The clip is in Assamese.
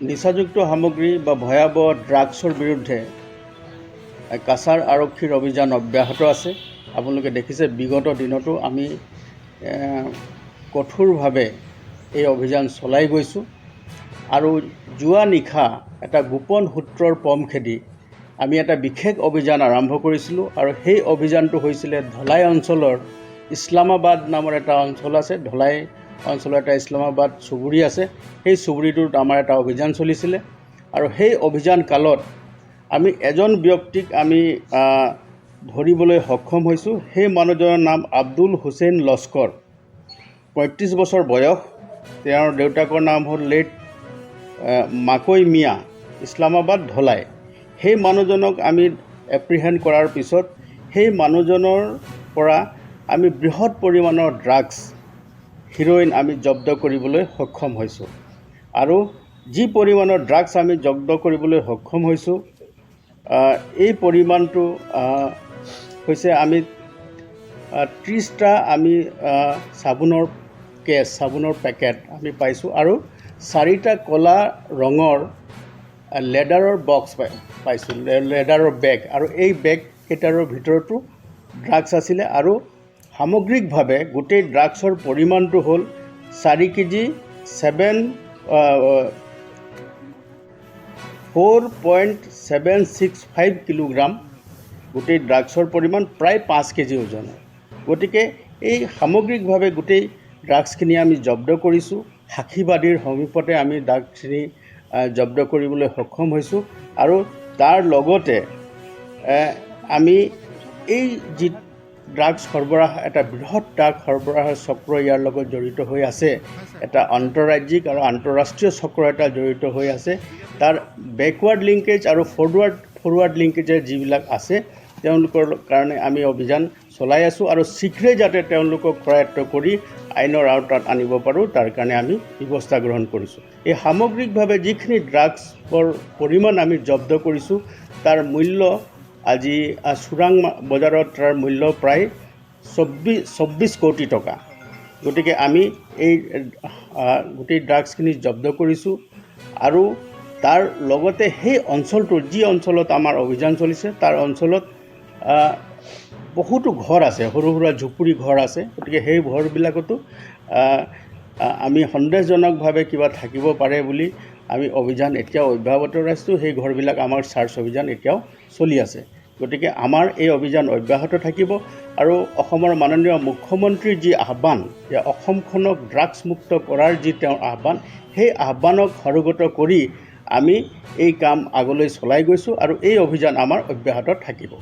নিচাযুক্ত সামগ্ৰী বা ভয়াৱহ ড্ৰাগছৰ বিৰুদ্ধে কাছাৰ আৰক্ষীৰ অভিযান অব্যাহত আছে। আপোনালোকে দেখিছে বিগত দিনতো আমি কঠোৰভাৱে এই অভিযান চলাই গৈছোঁ আৰু যোৱা নিশা এটা গোপন সূত্ৰৰ পম খেদি আমি এটা বিশেষ অভিযান আৰম্ভ কৰিছিলোঁ আৰু সেই অভিযানটো হৈছিলে ধলাই অঞ্চলৰ ইছলামাবাদ নামৰ এটা অঞ্চল আছে। ধলাই অঞ্চলৰ এটা ইছলামাবাদ চুবুৰী আছে। সেই চুবুৰীটোত আমাৰ এটা অভিযান চলিছিলে আৰু সেই অভিযান কালত আমি এজন ব্যক্তিক আমি ধৰিবলৈ সক্ষম হৈছোঁ। সেই মানুহজনৰ নাম আব্দুল হুছেইন লস্কৰ, ৩৫ বছৰ বয়স। তেওঁৰ দেউতাকৰ নাম হ'ল লেট মাকৈ মিয়া, ইছলামাবাদ ধলাই। সেই মানুহজনক আমি এপ্ৰিহেণ্ড কৰাৰ পিছত সেই মানুহজনৰ পৰা আমি বৃহৎ পৰিমাণৰ ড্ৰাগছ হিৰ'ইন আমি জব্দ কৰিবলৈ সক্ষম হৈছোঁ আৰু যি পৰিমাণৰ ড্ৰাগছ আমি জব্দ কৰিবলৈ সক্ষম হৈছোঁ এই পৰিমাণটো হৈছে আমি 30টা আমি চাবোনৰ পেকেট আমি পাইছোঁ আৰু 4টা ক'লা ৰঙৰ লেডাৰৰ বক্স পাইছোঁ, লেডাৰৰ বেগ, আৰু এই বেগকেইটাৰৰ ভিতৰতো ড্ৰাগছ আছিলে আৰু সামগ্ৰিকভাৱে গোটেই ড্ৰাগছৰ পৰিমাণটো হ'ল 4 কেজি 4.765 কিলোগ্ৰাম। গোটেই ড্ৰাগছৰ পৰিমাণ প্ৰায় 5 কেজি ওজন। গতিকে এই সামগ্ৰিকভাৱে গোটেই ড্ৰাগছখিনি আমি জব্দ কৰিছোঁ। সাক্ষীবাদীৰ সমীপতে আমি ড্ৰাগছখিনি জব্দ কৰিবলৈ সক্ষম হৈছোঁ আৰু তাৰ লগতে আমি এই যি ড্ৰাগছ সৰবৰাহ, এটা বৃহৎ ড্ৰাগছ সৰবৰাহৰ চক্ৰ ইয়াৰ লগত জড়িত হৈ আছে, এটা আন্তঃৰাজ্যিক আৰু আন্তঃৰাষ্ট্ৰীয় চক্ৰ এটা জড়িত হৈ আছে। তাৰ বেকৱাৰ্ড লিংকেজ আৰু ফৰৱাৰ্ড লিংকেজৰ যিবিলাক আছে তেওঁলোকৰ কাৰণে আমি অভিযান চলাই আছোঁ আৰু শীঘ্ৰে যাতে তেওঁলোকক কৰায়ত্ব কৰি আইনৰ আওতাত আনিব পাৰোঁ তাৰ কাৰণে আমি ব্যৱস্থা গ্ৰহণ কৰিছোঁ। এই সামগ্ৰিকভাৱে যিখিনি ড্ৰাগছৰ পৰিমাণ আমি জব্দ কৰিছোঁ তাৰ মূল্য আজি চোৰাং বজাৰত তাৰ মূল্য প্ৰায় 24 কোটি টকা। গতিকে আমি এই গোটেই ড্ৰাগছখিনি জব্দ কৰিছোঁ আৰু তাৰ লগতে সেই অঞ্চলটোৰ যি অঞ্চলত আমাৰ অভিযান চলিছে তাৰ অঞ্চলত বহুতো ঘৰ আছে, সৰু সুৰা ঝুপুৰি ঘৰ আছে। গতিকে সেই ঘৰবিলাকতো আমি সন্দেহজনকভাৱে কিবা থাকিব পাৰে বুলি আমি অভিযান এতিয়াও অব্যাহত ৰাখিছোঁ। সেই ঘৰবিলাক আমাৰ চাৰ্চ অভিযান এতিয়াও চলি আছে। গতিকে আমাৰ এই অভিযান অব্যাহত থাকিব আৰু অসমৰ মাননীয় মুখ্যমন্ত্ৰীৰ যি আহ্বান যে অসমখনক ড্ৰাগছ মুক্ত কৰাৰ যি তেওঁৰ আহ্বান, সেই আহ্বানক সৰোগত কৰি আমি এই কাম আগলৈ চলাই গৈছোঁ আৰু এই অভিযান আমাৰ অব্যাহত থাকিব।